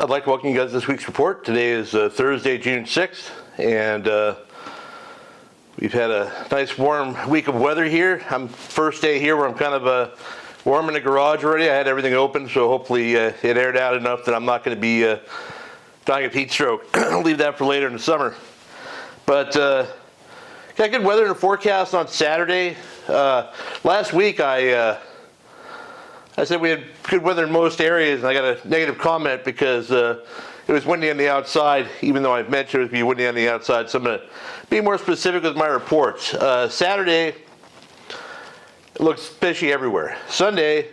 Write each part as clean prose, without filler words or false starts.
I'd like to welcome you guys to this week's report. Today is Thursday, June 6th, and we've had a nice warm week of weather here. I'm first day here where I'm kind of warm in the garage already. I had everything open, so hopefully it aired out enough that I'm not going to be dying of heat stroke. I'll leave that for later in the summer. But got good weather in the forecast on Saturday. Last week I said we had good weather in most areas, and I got a negative comment because it was windy on the outside, even though I've mentioned it would be windy on the outside. So I'm going to be more specific with my reports. Saturday, it looks fishy everywhere. Sunday,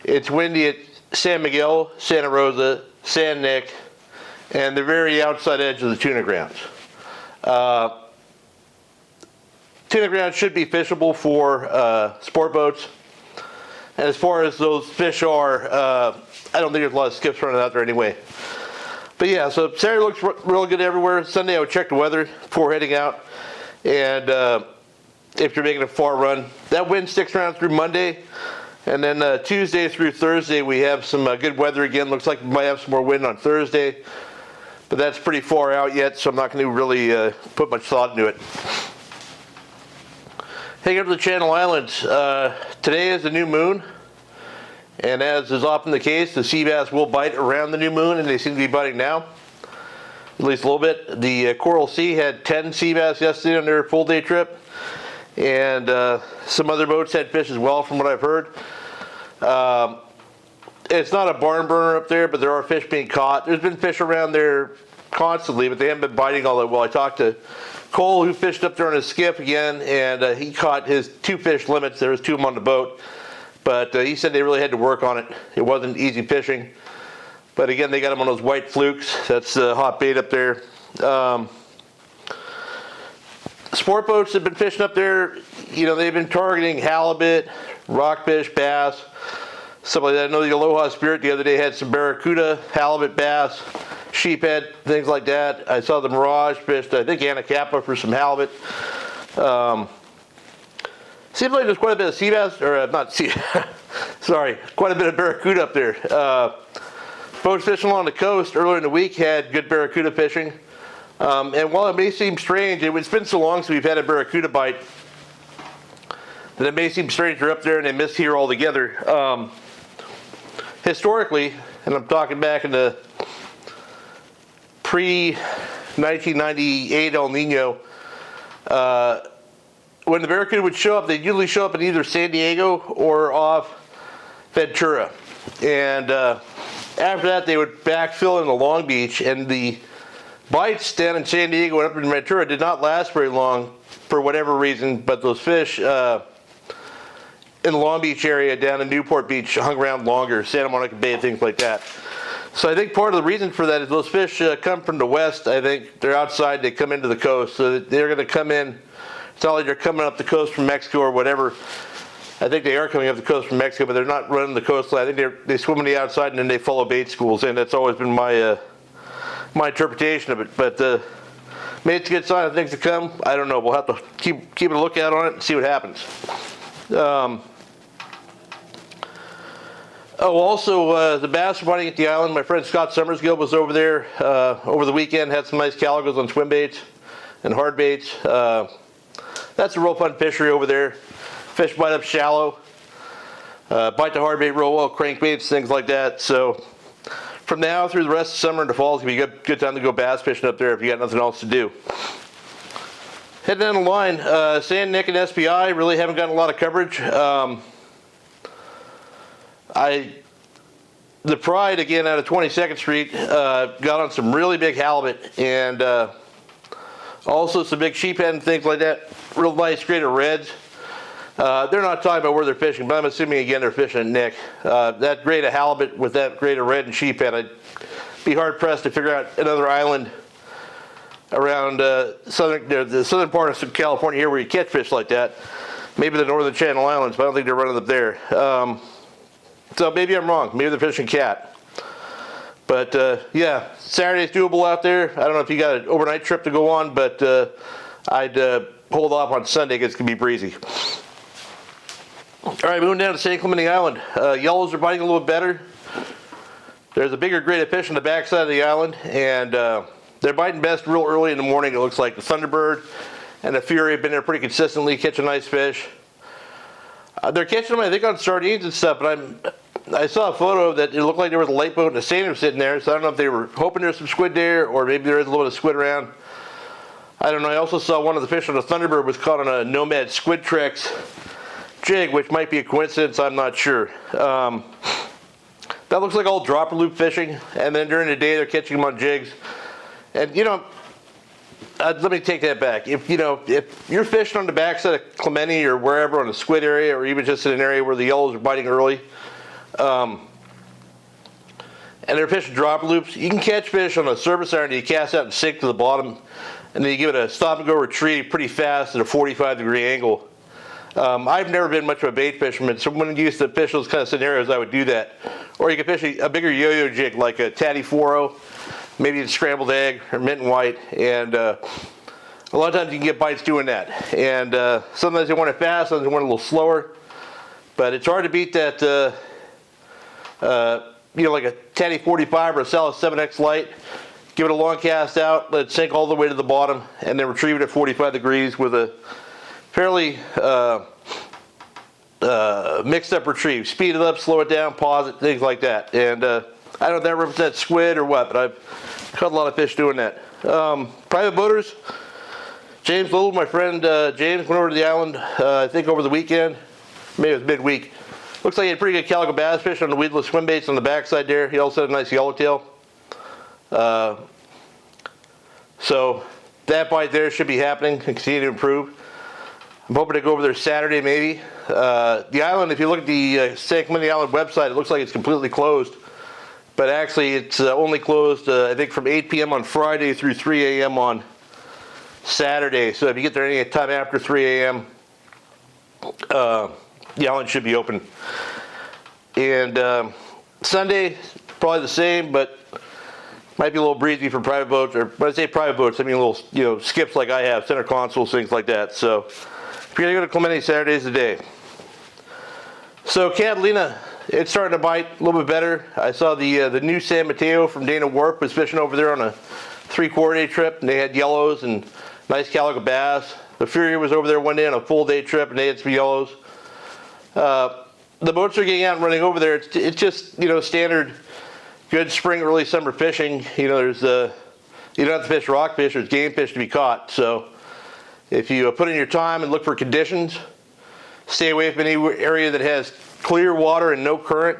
it's windy at San Miguel, Santa Rosa, San Nick, and the very outside edge of the tuna grounds. Tuna grounds should be fishable for sport boats. And as far as those fish are, I don't think there's a lot of skips running out there anyway. But yeah, so Saturday looks real good everywhere. Sunday I would check the weather before heading out. And if you're making a far run, that wind sticks around through Monday. And then Tuesday through Thursday we have some good weather again. Looks like we might have some more wind on Thursday. But that's pretty far out yet, so I'm not going to really put much thought into it. Heading up to the Channel Islands. Today is the new moon, and as is often the case, the Seabass will bite around the new moon, and they seem to be biting now, at least a little bit. The Coral Sea had 10 Seabass yesterday on their full day trip, and some other boats had fish as well from what I've heard. It's not a barn burner up there, but there are fish being caught. There's been fish around there constantly, but they haven't been biting all that well. I talked to Cole, who fished up there on his skiff again, and he caught his 2 fish limits. There was 2 of them on the boat, but he said they really had to work on it. It wasn't easy fishing, but again, they got them on those white flukes. That's hot bait up there. Sport boats have been fishing up there. You know, they've been targeting halibut, rockfish, bass, stuff like that. I know the Aloha Spirit the other day had some barracuda, halibut, bass, sheephead, things like that. I saw the Mirage fished, I think, Anacapa for some halibut. Seems like there's quite a bit of sea bass, or not sea, sorry, quite a bit of barracuda up there. Boats fishing along the coast earlier in the week had good barracuda fishing. And while it may seem strange, it's been so long since we've had a barracuda bite that it may seem strange they're up there and they missed here altogether. Historically, and I'm talking back in the pre-1998 El Nino, when the barracuda would show up, they'd usually show up in either San Diego or off Ventura. And after that, they would backfill in the Long Beach, and the bites down in San Diego and up in Ventura did not last very long for whatever reason, but those fish in the Long Beach area down in Newport Beach hung around longer, Santa Monica Bay, things like that. So I think part of the reason for that is those fish come from the west. I think they're outside, they come into the coast, so they're going to come in. It's not like they're coming up the coast from Mexico or whatever. I think they are coming up the coast from Mexico, but they're not running the coastline. I think they swim on the outside and then they follow bait schools, and that's always been my interpretation of it. But maybe it's a good sign of things to come. I don't know. We'll have to keep a lookout on it and see what happens. Also, the bass are biting at the island. My friend Scott Summersgill was over there over the weekend, had some nice caligos on swim baits and hard baits. That's a real fun fishery over there. Fish bite up shallow, bite the hard bait real well, crankbaits, things like that. So from now through the rest of summer into fall, it's going to be a good time to go bass fishing up there if you got nothing else to do. Heading down the line, San Nick and SPI really haven't gotten a lot of coverage. The Pride, again, out of 22nd Street, got on some really big halibut and also some big sheephead and things like that. Real nice grade of reds. They're not talking about where they're fishing, but I'm assuming, again, they're fishing at Nick. That grade of halibut with that grade of red and sheephead, I'd be hard-pressed to figure out another island around the southern part of California here where you catch fish like that. Maybe the northern Channel Islands, but I don't think they're running up there. So maybe I'm wrong. Maybe they're fishing cat. But yeah, Saturday's doable out there. I don't know if you got an overnight trip to go on, but I'd hold off on Sunday because it's going to be breezy. All right, moving down to St. Clemente Island. Yellows are biting a little bit better. There's a bigger grade of fish on the backside of the island, and they're biting best real early in the morning. It looks like the Thunderbird and the Fury have been there pretty consistently, catching nice fish. They're catching them, I think, on sardines and stuff, but I saw a photo that it looked like there was a light boat and a seiner sitting there, so I don't know if they were hoping there's some squid there, or maybe there is a little bit of squid around. I don't know. I also saw one of the fish on the Thunderbird was caught on a Nomad Squid Tricks jig, which might be a coincidence, I'm not sure. That looks like all dropper loop fishing, and then during the day they're catching them on jigs. And you know, let me take that back. If you're fishing on the backside of Clemente or wherever on the squid area, or even just in an area where the yellows are biting early, and they're fishing dropper loops, you can catch fish on a service iron that you cast out and sink to the bottom, and then you give it a stop and go retrieve pretty fast at a 45-degree angle. I've never been much of a bait fisherman, so when I used to fish those kind of scenarios, I would do that. Or you could fish a bigger yo-yo jig like a Tatty 4-0, maybe a scrambled egg or mint and white, and a lot of times you can get bites doing that. And sometimes they want it fast, sometimes they want it a little slower, but it's hard to beat that, like a Tatty 45 or a Salis 7X light. Give it a long cast out, let it sink all the way to the bottom, and then retrieve it at 45 degrees with a fairly mixed up retrieve. Speed it up, slow it down, pause it, things like that. And I don't know if that represents squid or what, but I've caught a lot of fish doing that. Private boaters, James Little, my friend James, went over to the island, I think over the weekend, maybe it was midweek. Looks like he had pretty good calico bass fish on the weedless swim baits on the backside there. He also had a nice yellowtail. So that bite there should be happening and continue to improve. I'm hoping to go over there Saturday maybe. The island, if you look at the San Clemente Island website, it looks like it's completely closed. But actually it's only closed, I think, from 8 p.m. on Friday through 3 a.m. on Saturday. So if you get there any time after 3 a.m., the island should be open. And Sunday, probably the same, but might be a little breezy for private boats. Or when I say private boats, I mean little skips like I have, center consoles, things like that. So if you're gonna go to Clemente, Saturday's the day. So Catalina, it's starting to bite a little bit better. I saw the new San Mateo from Dana Wharf was fishing over there on a 3/4 day trip, and they had yellows and nice calico bass. The Fury was over there one day on a full day trip, and they had some yellows. The boats are getting out and running over there. It's just standard good spring, early summer fishing. There's you don't have to fish rockfish. There's game fish to be caught. So if you put in your time and look for conditions, stay away from any area that has clear water and no current.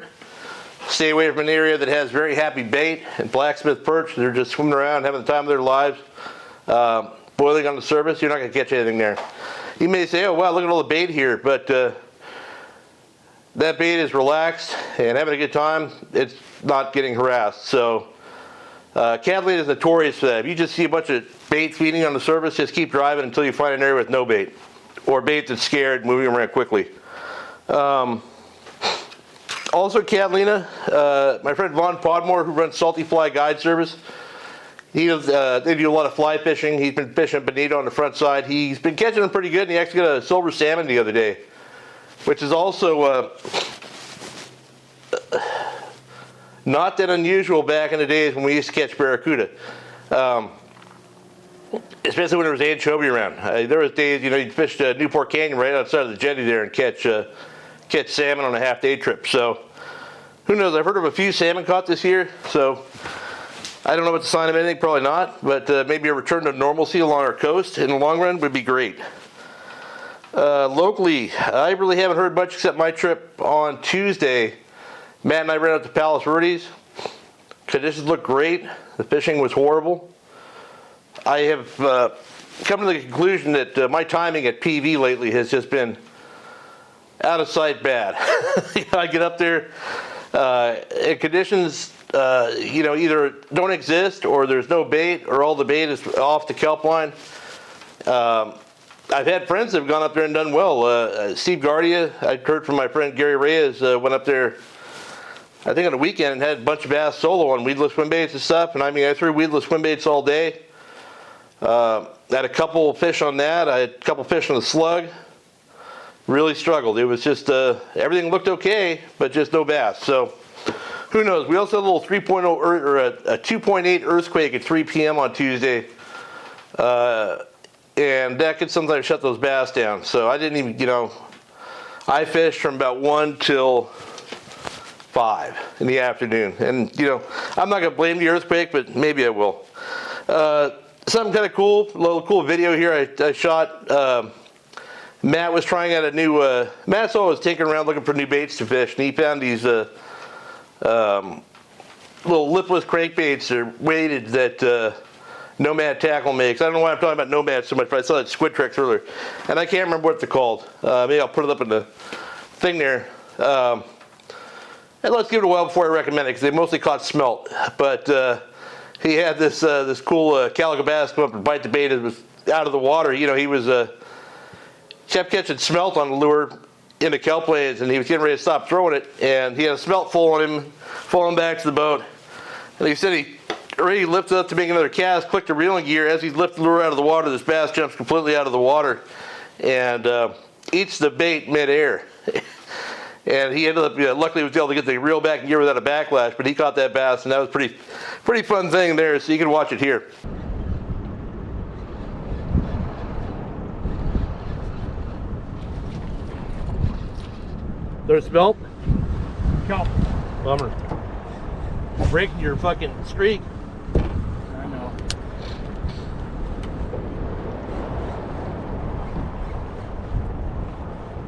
Stay away from an area that has very happy bait and blacksmith perch. They're just swimming around having the time of their lives, boiling on the surface. You're not going to catch anything there. You may say, oh wow, look at all the bait here, but that bait is relaxed and having a good time. It's not getting harassed. So Catalina is notorious for that. If you just see a bunch of bait feeding on the surface, just keep driving until you find an area with no bait, or bait that's scared, moving around quickly. Also Catalina, my friend Vaughn Podmore, who runs Salty Fly Guide Service, they do a lot of fly fishing. He's been fishing bonito on the front side. He's been catching them pretty good, and he actually got a silver salmon the other day, which is also not that unusual back in the days when we used to catch barracuda. Especially when there was anchovy around. There was days, you'd fish Newport Canyon right outside of the jetty there and catch salmon on a half-day trip. So who knows? I've heard of a few salmon caught this year. So I don't know what the sign of anything. Probably not. But maybe a return to normalcy along our coast in the long run would be great. Locally, I really haven't heard much except my trip on Tuesday. Matt and I ran out to Palos Verdes. Conditions looked great. The fishing was horrible. I have come to the conclusion that my timing at PV lately has just been out of sight bad. I get up there and conditions either don't exist, or there's no bait, or all the bait is off the kelp line. I've had friends that have gone up there and done well. Steve Guardia, I heard from my friend Gary Reyes, went up there I think on the weekend and had a bunch of bass solo on weedless swim baits and stuff. And I threw weedless swim baits all day. I had a couple fish on that. I had a couple fish on the slug. Really struggled. It was just everything looked okay, but just no bass. So who knows? We also had a little 3.0 or a 2.8 earthquake at 3 p.m. on Tuesday. And that could sometimes shut those bass down. So I didn't even, I fished from about 1 till 5 in the afternoon. And, I'm not going to blame the earthquake, but maybe I will. Something kind of cool, a little cool video here I shot. Matt was trying out a new, Matt's always tinkering around looking for new baits to fish, and he found these little lipless crankbaits or weighted that Nomad Tackle makes. I don't know why I'm talking about Nomad so much, but I saw that Squid Tricks earlier, and I can't remember what they're called. Maybe I'll put it up in the thing there. And let's give it a while before I recommend it, because they mostly caught smelt. But he had this this cool calico bass come up and bite the bait. It was out of the water. He was kept catching smelt on the lure in the kelp blades, and he was getting ready to stop throwing it, and he had a smelt full on him, falling back to the boat. And he said he already lifted up to make another cast, clicked the reeling gear. As he lifted the lure out of the water, this bass jumps completely out of the water and eats the bait midair. And he ended up, luckily he was able to get the reel back in gear without a backlash, but he caught that bass, and that was pretty fun thing there, so you can watch it here. There's smelt? Kelp. Bummer. Breaking your fucking streak. I know.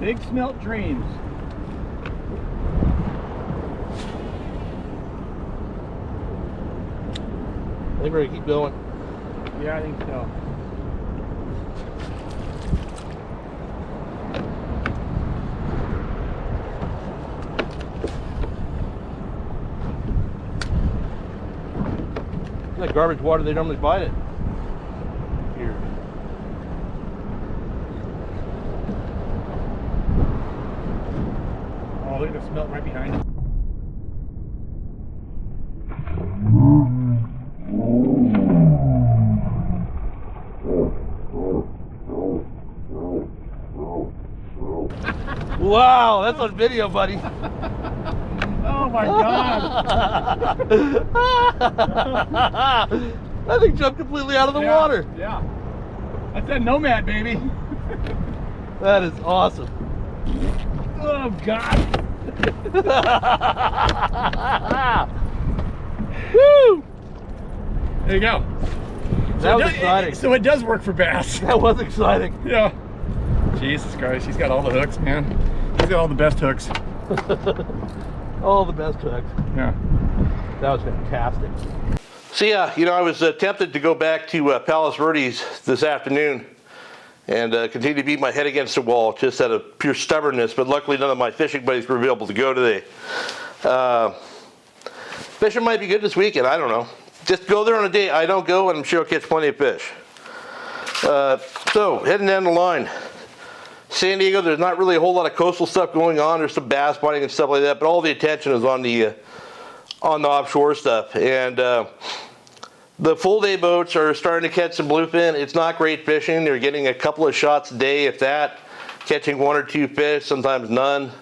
Big smelt dreams. I think we're gonna keep going. Yeah, I think so. That garbage water, they normally bite it. Here. Oh, look at the smelt right behind it. Wow, that's on video, buddy. Oh my God! That thing jumped completely out of the water. Yeah. That's that Nomad, baby. That is awesome. Oh God. Woo! There you go. That was exciting. So it does work for bass. That was exciting. Yeah. Jesus Christ, he's got all the hooks, man. He's got all the best hooks. All the best hooks. Yeah. That was fantastic. So yeah, I was tempted to go back to Palos Verdes this afternoon and continue to beat my head against the wall just out of pure stubbornness, but luckily none of my fishing buddies were able to go today. Fishing might be good this weekend, I don't know. Just go there on a day I don't go, and I'm sure I'll catch plenty of fish. So, heading down the line. San Diego, there's not really a whole lot of coastal stuff going on. There's some bass biting and stuff like that, but all the attention is on the offshore stuff. And the full day boats are starting to catch some bluefin. It's not great fishing. They're getting a couple of shots a day, if that, catching 1 or 2 fish, sometimes none,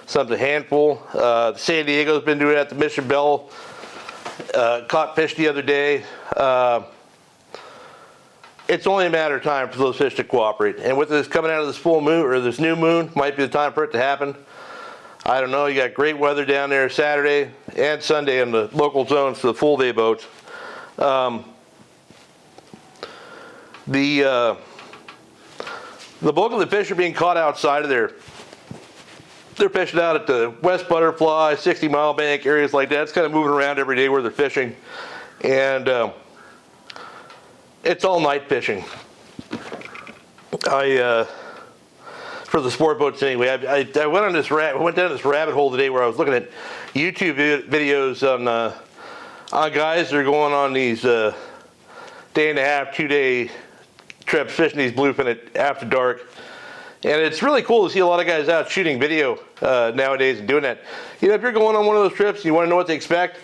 sometimes a handful. San Diego's been doing it at the Mission Bell. Caught fish the other day. It's only a matter of time for those fish to cooperate. And with this coming out of this full moon, or this new moon, might be the time for it to happen. I don't know, you got great weather down there Saturday and Sunday in the local zones for the full day boats. The bulk of the fish are being caught outside of there. They're fishing out at the West Butterfly, 60 Mile Bank, areas like that. It's kind of moving around every day where they're fishing. And it's all night fishing. For the sport boats anyway. I went down this rabbit hole today where I was looking at YouTube videos on guys that are going on these day and a half, 2-day trips fishing these bluefin after dark. And it's really cool to see a lot of guys out shooting video nowadays and doing that. If you're going on one of those trips and you want to know what to expect,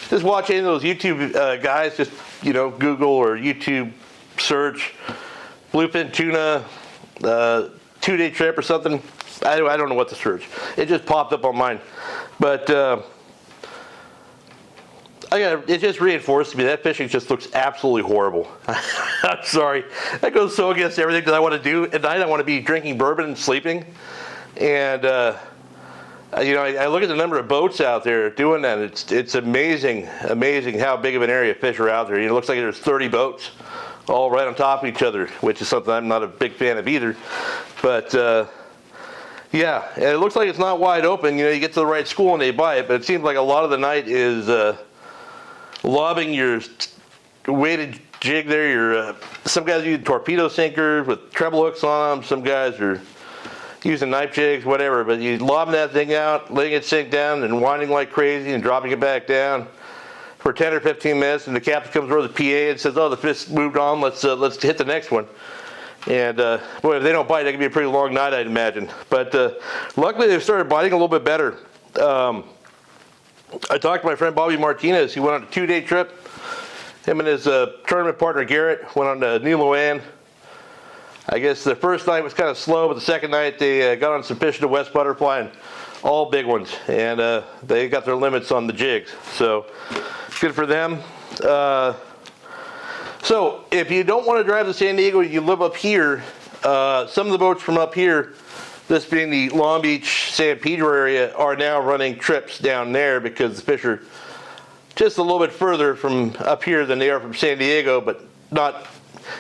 just watch any of those YouTube guys. Just Google or YouTube search bluefin tuna 2-day trip or something. I don't know what to search. It just popped up on mine. But it just reinforced to me that fishing just looks absolutely horrible. I'm sorry. That goes so against everything that I want to do. At night I want to be drinking bourbon and sleeping. And you know, I look at the number of boats out there doing that. It's amazing how big of an area of fish are out there. You know, it looks like there's 30 boats all right on top of each other, which is something I'm not a big fan of either. But yeah, and it looks like it's not wide open. You know, you get to the right school and they buy it, but it seems like a lot of the night is lobbing your weighted jig there. Some guys use torpedo sinkers with treble hooks on them. Some guys are using knife jigs, whatever. But you lobbing that thing out, letting it sink down, and winding like crazy, and dropping it back down for 10 or 15 minutes. And the captain comes over the PA and says, "Oh, the fish moved on. Let's hit the next one." And boy, if they don't bite, that could be a pretty long night, I'd imagine. But luckily, they've started biting a little bit better. I talked to my friend Bobby Martinez. He went on a 2-day trip. Him and his tournament partner Garrett went on to New Luan. I guess the first night was kind of slow, but the second night they got on some fish in the West Butterfly, and all big ones. And they got their limits on the jigs. So good for them. So if you don't want to drive to San Diego, you live up here. Some of the boats from up here, this being the Long Beach, San Pedro area, are now running trips down there because the fish are just a little bit further from up here than they are from San Diego, but not,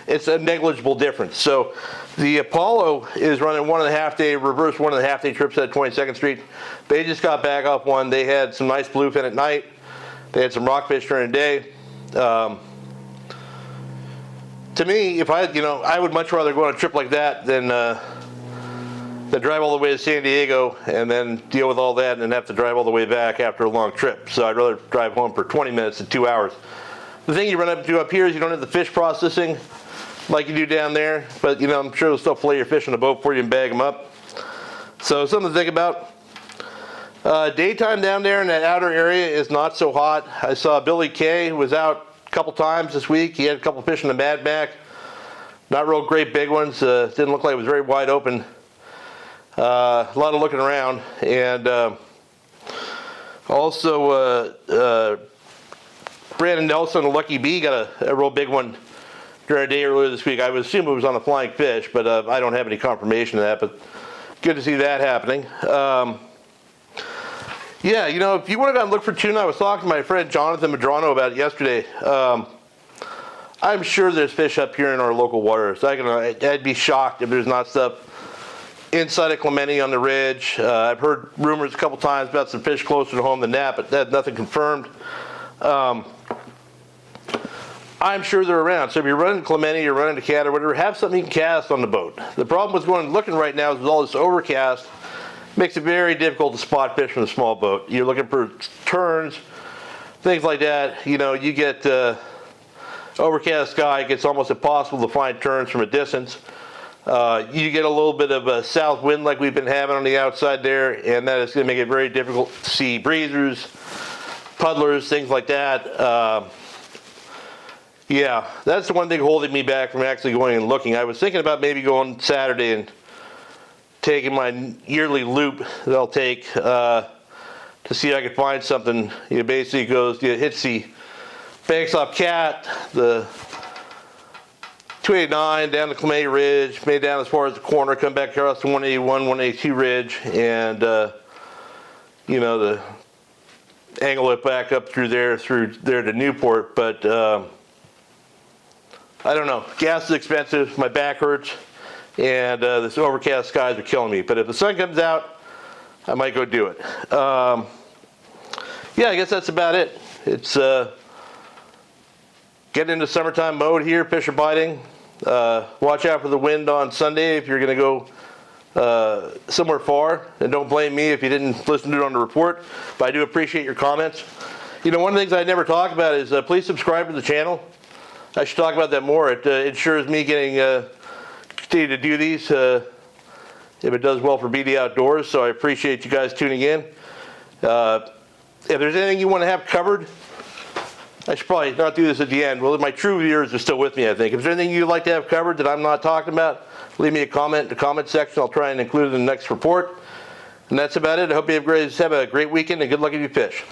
it's a negligible difference. So the Apollo is running 1.5 day, reverse 1.5 day trips at 22nd Street. They just got back off one. They had some nice bluefin at night. They had some rockfish during the day. To me, if I would much rather go on a trip like that than drive all the way to San Diego and then deal with all that and then have to drive all the way back after a long trip. So I'd rather drive home for 20 minutes than 2 hours. The thing you run up here is you don't have the fish processing like you do down there, but you know, I'm sure they'll still fillet your fish on the boat for you and bag them up. So something to think about. Daytime down there in that outer area is not so hot. I saw Billy Kay was out a couple times this week. He had a couple fish in the Mad Mac. Not real great big ones. Didn't look like it was very wide open. A lot of looking around. And also Brandon Nelson, the Lucky Bee, got a real big one during a day earlier this week. I would assume it was on a flying fish, but I don't have any confirmation of that. But good to see that happening. Yeah, you know, if you want to go and look for tuna, I was talking to my friend Jonathan Madrano about it yesterday. I'm sure there's fish up here in our local waters. I'd be shocked if there's not stuff inside of Clemente on the ridge. I've heard rumors a couple times about some fish closer to home than that, but that nothing confirmed. I'm sure they're around. So if you're running to Clemente, you're running to Cat or whatever, have something you can cast on the boat. The problem with going and looking right now is with all this overcast, makes it very difficult to spot fish from a small boat. You're looking for turns, things like that. You know, you get overcast sky, it gets almost impossible to find turns from a distance. You get a little bit of a south wind like we've been having on the outside there, and that is going to make it very difficult to see breezers, puddlers, things like that. Yeah, that's the one thing holding me back from actually going and looking. I was thinking about maybe going Saturday and taking my yearly loop that I'll take to see if I can find something. It basically hits the banks off Cat, the 289 down the Clemente Ridge, made down as far as the corner, come back across the 181, 182 Ridge, and you know, the angle it back up through there to Newport. But I don't know. Gas is expensive. My back hurts. And this overcast skies are killing me. But if the sun comes out, I might go do it. Yeah, I guess that's about it. It's getting into summertime mode here. Fish are biting. Watch out for the wind on Sunday if you're going to go somewhere far. And don't blame me if you didn't listen to it on the report. But I do appreciate your comments. You know, one of the things I never talk about is please subscribe to the channel. I should talk about that more. It ensures me getting continue to do these if it does well for BD Outdoors, so I appreciate you guys tuning in. If there's anything you want to have covered, I should probably not do this at the end. Well, my true viewers are still with me, I think. If there's anything you'd like to have covered that I'm not talking about, leave me a comment in the comment section. I'll try and include it in the next report. And that's about it. I hope you have a great weekend and good luck if you fish.